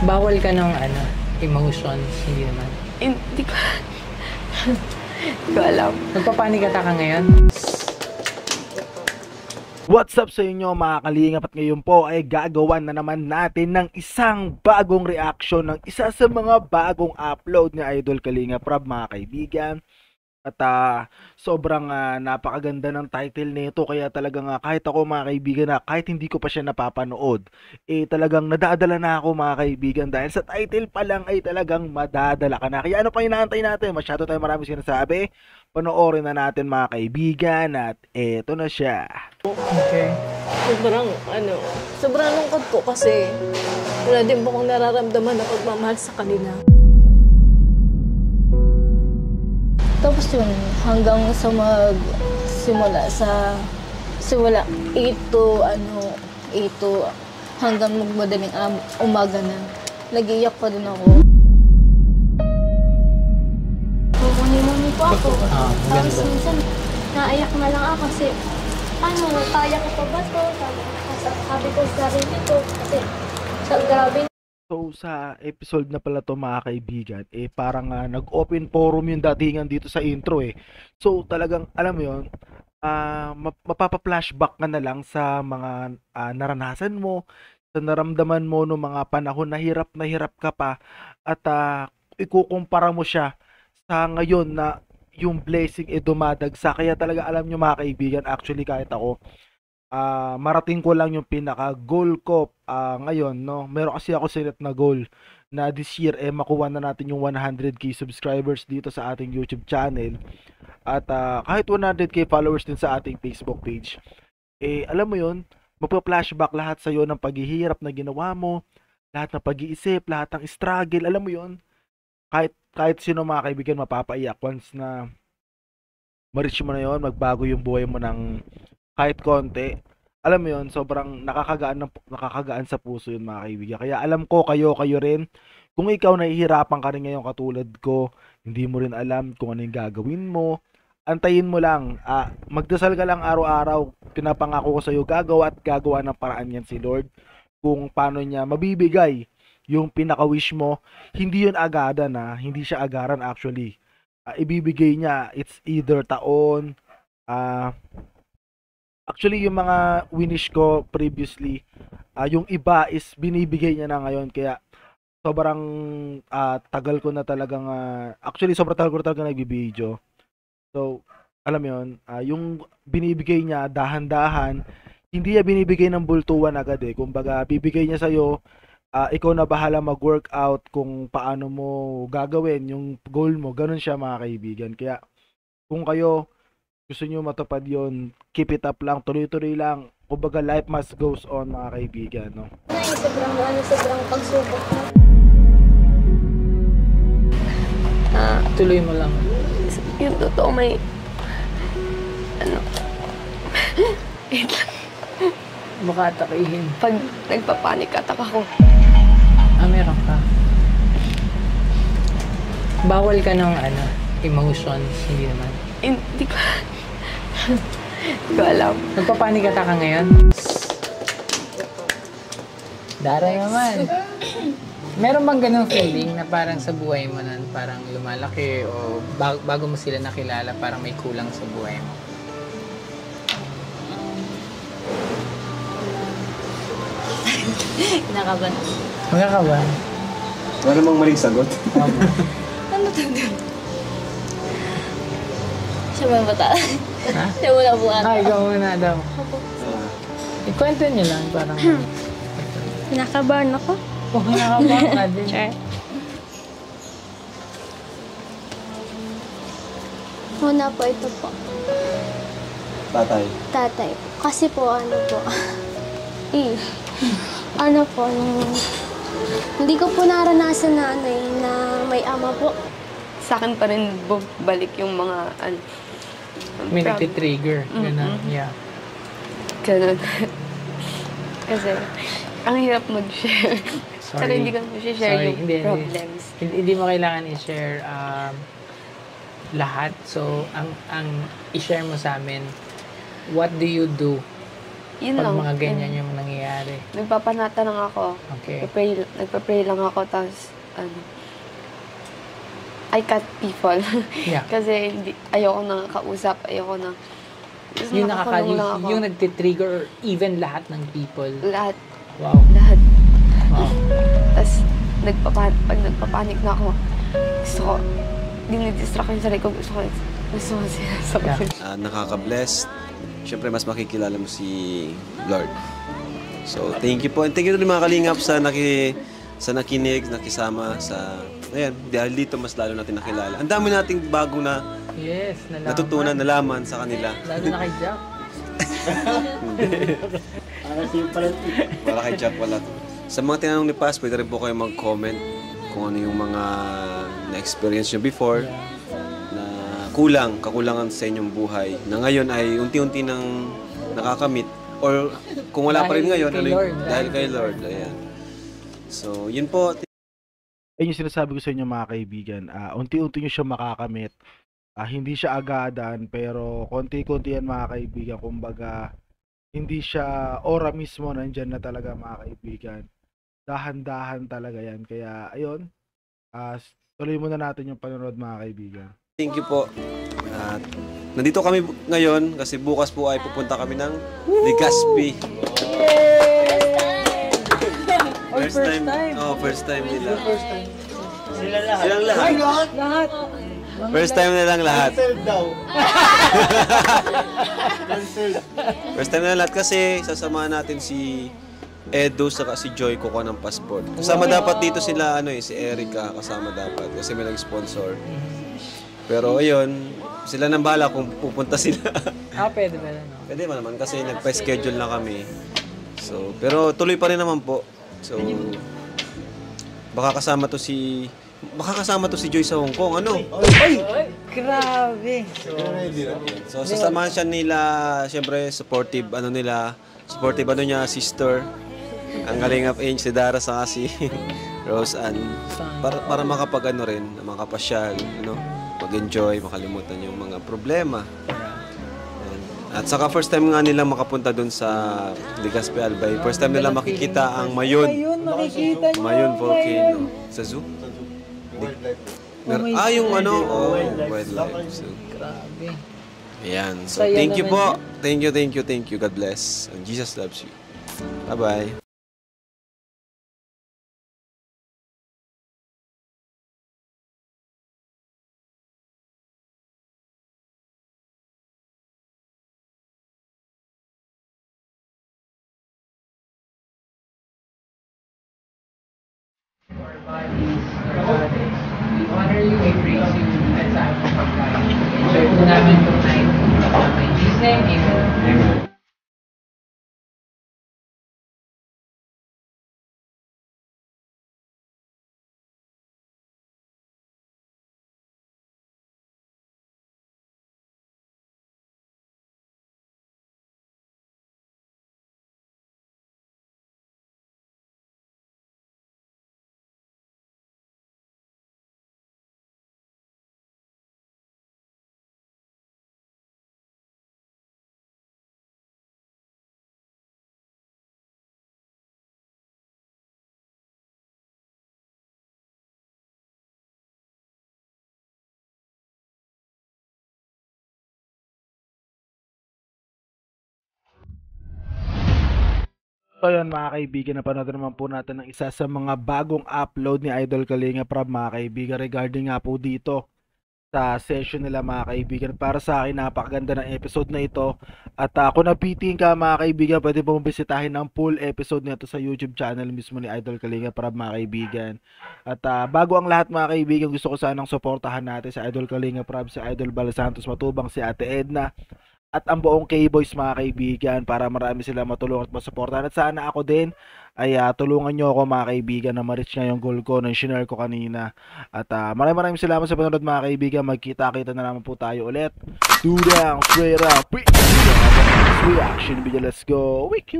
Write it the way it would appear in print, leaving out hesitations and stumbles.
Bawal ka ng emotions, hindi naman. Hindi ko, hindi ko alam. Nagpapanik ka ngayon? What's up sa inyo mga kalingap, at ngayon po ay gagawan na naman natin ng isang bagong reaction ng isa sa mga bagong upload ni Idol Kalingap Rab, mga kaibigan. At sobrang napakaganda ng title nito, kaya talagang kahit ako mga kaibigan kahit hindi ko pa siya napapanood, talagang nadadala na ako mga kaibigan, dahil sa title pa lang ay talagang madadala ka na. Kaya ano pa inaantay natin? Masyado tayo marami sinasabi. Panoorin na natin mga kaibigan, at eto na siya. Okay. Sobrang lungkot po kasi wala din po akong nararamdaman na pagmamahal sa kanila. Tapos yun, hanggang sa simula 8 to hanggang magmadaling umaga na, nag-iiyak pa din ako. Mumuni po ako. Tapos Maganda. minsan, naiyak na lang ako kasi, kaya ko pa ba ito? Sabi ko sa sarili ko kasi, grabe. So sa episode na pala to mga kaibigan, parang nag-open forum yung datingan dito sa intro So talagang alam mo yun, mapapa-flashback ka na lang sa mga naranasan mo, sa naramdaman mo no mga panahon na hirap ka pa, at ikukumpara mo siya sa ngayon na yung blessing dumadagsa. Kaya talaga alam nyo mga kaibigan, actually kahit ako, marating ko lang yung pinaka goal ko ngayon, no. Meron kasi ako sinet na goal na this year makuha na natin yung 100k subscribers dito sa ating YouTube channel, at kahit 100k followers din sa ating Facebook page. Alam mo yun, magpa-flashback lahat sa iyo ng paghihirap na ginawa mo, lahat ng pag-iisip, lahat ng struggle, alam mo yun. Kahit sino mga kaibigan mapapaiyak once na ma-reach mo na yun, magbago yung buhay mo ng kahit konti. Alam mo yun, sobrang nakakagaan sa puso yun mga kaibigan. Kaya alam ko kayo rin, kung ikaw nahihirapan ka rin ngayon katulad ko, hindi mo rin alam kung ano yung gagawin mo, antayin mo lang, magdasal ka lang araw-araw. Pinapangako ko sa iyo, gagawa ng paraan yan si Lord kung paano niya mabibigay yung pinaka-wish mo. Hindi yun agadan, hindi siya agaran actually. Ibibigay niya, it's either taon, actually, yung mga winish ko previously, yung iba is binibigay niya na ngayon. Kaya sobrang tagal ko na talagang actually sobrang tagal ko na talaga nagbibideo. So, alam mo yun, yung binibigay niya dahan-dahan, hindi niya binibigay ng bultuan agad Kumbaga, bibigay niya sa'yo, ikaw na bahala mag-workout kung paano mo gagawin yung goal mo. Ganun siya mga kaibigan. Kaya kung kayo gusto nyo matupad yon, keep it up lang, tuloy-tuloy lang. Kumbaga, life must goes on mga kaibigan, no? Sobrang pagsubok na. Tuloy mo lang. Yung totoo may, Baka atakihin. pag nagpapanik attack ako. Meron ka. Bawal ka ng emotions, hindi naman. Hindi ko alam. Nagpapanik ka ngayon? Dara naman. Meron bang ganung feeling na parang sa buhay mo nun, parang lumalaki o bago mo sila nakilala, parang may kulang sa buhay mo? Kinakaban. Magkakaban? Wala namang maling sagot. Ano to? Siya ba bata? Ha? Siya muna po Ikaw muna daw. Ikwento niyo lang, parang... Kinakabahan ako. Oh, kinakabahan ka din. Sure. Una po ito po. Tatay. Tatay. Kasi po, hindi ko po naranasan na na may ama po. Sa akin pa rin balik yung mga, May nagtitrigger. Ganun, yeah. ganun. Kasi, ang hirap mag-share. Sorry. Pero hindi ko share Sorry, yung hindi. problems. Hindi mo kailangan i-share lahat. So, ang i-share mo sa amin, what do you do Yun Pag lang. mga ganyan yung nangyayari. Nagpapanata lang ako. Okay. Nagpa-pray lang ako, tapos, I cut people. Yeah. Kasi ayoko na kausap, ayoko na. Gusto Yung nakakulong lang ako. yung nagtitrigger even lahat ng people. Lahat. Wow. Lahat. Wow. Tapos, pag nagpapanik na ako, gusto ko, dinidistract yung sarili ko, gusto ko sinasabi. Nakaka-bless. Siyempre, mas makikilala mo si Lord. So, thank you po. And thank you rin mga kalingap sa nakinig, nakisama sa... Ayan, dahil dito mas lalo natin nakilala. Ang dami nating bago na Yes, natutunan, nalaman sa kanila. Lalo na kay Jack. Para kay Jack wala. Sa mga tinanong ni Paz, pwede rin po kayo mag-comment kung ano yung mga na-experience nyo before na kakulangan sa inyong buhay na ngayon ay unti-unti nang nakakamit or kung wala pa rin ngayon, dahil kay Lord. Ayan. So, yun po. Ayun yung sinasabi ko sa inyo mga kaibigan, unti-unti nyo siya makakamit. Hindi siya agadan, pero konti-konti yan mga kaibigan. Kumbaga, hindi siya ora mismo nandyan na talaga mga kaibigan. Dahan-dahan talaga yan. Kaya, ayun, tuloy muna natin yung panonood mga kaibigan. Thank you po. At nandito kami ngayon kasi bukas po ay pupunta kami ng Legazpi. First time. Oh, first time nila. Silang lahat. First time nilang lahat. First time nilang lahat kasi sasamahan natin si Edo saka si Joy kukuha ng passport. Kasama dapat dito sila si Erica kasama dapat kasi may nag-sponsor. Pero ayun, sila nang bahala kung pupunta sila. Pwede ba na? Pwede ba naman kasi nagpa-schedule na kami. So, pero tuloy pa rin naman po. So, baka kasama to si Joy sa Hong Kong. Ano? Ay! Grabe! So, sasamahan siya nila, syempre, supportive niya, sister. Ang Kalingap Angel, si Dara, saka si Rose Ann. Para makapasyal, mag-enjoy, makalimutan yung mga problema. At saka first time nga nilang makapunta dun sa Legazpi Albay. First time nila makikita ang Mayon. Makikita nyo. Mayon volcano. Sa zoo? Yung wildlife. So, Grabe. ayan. So, thank you po. Thank you. God bless. And Jesus loves you. Bye-bye. Our bodies, we honor you, we praise you, at sa aming pagkain. Enjoy po namin itong night. In Jesus' name, amen. So yun mga kaibigan, napanood naman po natin ng isa sa mga bagong upload ni Idol Kalinga Prab mga kaibigan regarding nga po dito sa session nila mga kaibigan. Para sa akin, napakaganda ng episode na ito. At kung napiting ka mga kaibigan, pwede pong bisitahin ang full episode nito sa YouTube channel mismo ni Idol Kalinga Prab mga kaibigan. At bago ang lahat mga kaibigan, gusto ko sanang suportahan natin si Idol Kalinga Prab, si Idol Bal Santos Matubang, si Ate Edna, at ang buong K-Boys mga kaibigan para marami sila matulungan at masuportahan. At sana ako din ay tulungan nyo ako mga kaibigan na ma-reach nga yung goal ko na share ko kanina. At maraming salamat sa panonood mga kaibigan. Magkita-kita na naman po tayo ulit. Down, straight up, reaction video. Let's go. Wiki.